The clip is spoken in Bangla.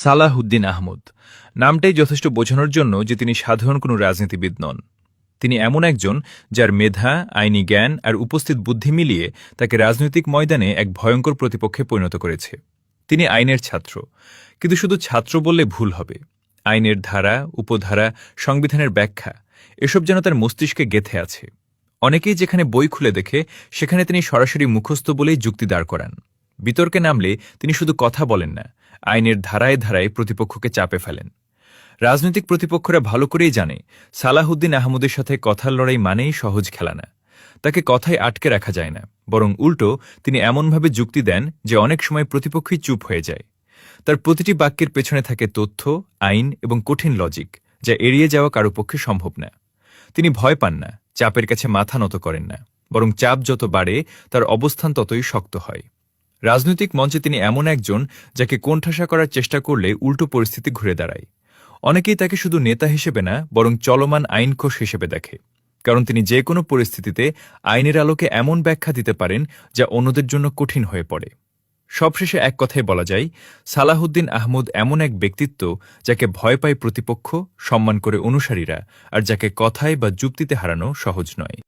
সালাহউদ্দিন আহমদ নামটাই যথেষ্ট বোঝানোর জন্য যে তিনি সাধারণ কোনো রাজনীতিবিদ নন। তিনি এমন একজন যার মেধা, আইনি জ্ঞান আর উপস্থিত বুদ্ধি মিলিয়ে তাকে রাজনৈতিক ময়দানে এক ভয়ঙ্কর প্রতিপক্ষে পরিণত করেছে। তিনি আইনের ছাত্র, কিন্তু শুধু ছাত্র বললে ভুল হবে। আইনের ধারা, উপধারা, সংবিধানের ব্যাখ্যা এসব যেন তার মস্তিষ্কে গেঁথে আছে। অনেকেই যেখানে বই খুলে দেখে সেখানে তিনি সরাসরি মুখস্থ বলেই যুক্তি দাঁড় করান। বিতর্কে নামলে তিনি শুধু কথা বলেন না, আইনের ধারায় ধারায় প্রতিপক্ষকে চাপে ফেলেন। রাজনৈতিক প্রতিপক্ষরা ভালো করেই জানে সালাহউদ্দিন আহমদের সাথে কথার লড়াই মানেই সহজ খেলা না। তাকে কথায় আটকে রাখা যায় না, বরং উল্টো তিনি এমনভাবে যুক্তি দেন যে অনেক সময় প্রতিপক্ষই চুপ হয়ে যায়। তার প্রতিটি বাক্যের পেছনে থাকে তথ্য, আইন এবং কঠিন লজিক, যা এড়িয়ে যাওয়া কারো পক্ষে সম্ভব না। তিনি ভয় পান না, চাপের কাছে মাথা নত করেন না, বরং চাপ যত বাড়ে তার অবস্থান ততই শক্ত হয়। রাজনৈতিক মঞ্চে তিনি এমন একজন যাকে কোণঠাসা করার চেষ্টা করলে উল্টো পরিস্থিতি ঘুরে দাঁড়ায়। অনেকেই তাকে শুধু নেতা হিসেবে না, বরং চলমান আইনখোর হিসেবে দেখে, কারণ তিনি যে কোনো পরিস্থিতিতে আইনের আলোকে এমন ব্যাখ্যা দিতে পারেন যা অন্যদের জন্য কঠিন হয়ে পড়ে। সবশেষে এক কথায় বলা যায়, সালাহউদ্দিন আহমদ এমন এক ব্যক্তিত্ব যাকে ভয় পায় প্রতিপক্ষ, সম্মান করে অনুসারীরা, আর যাকে কথায় বা যুক্তিতে হারানো সহজ নয়।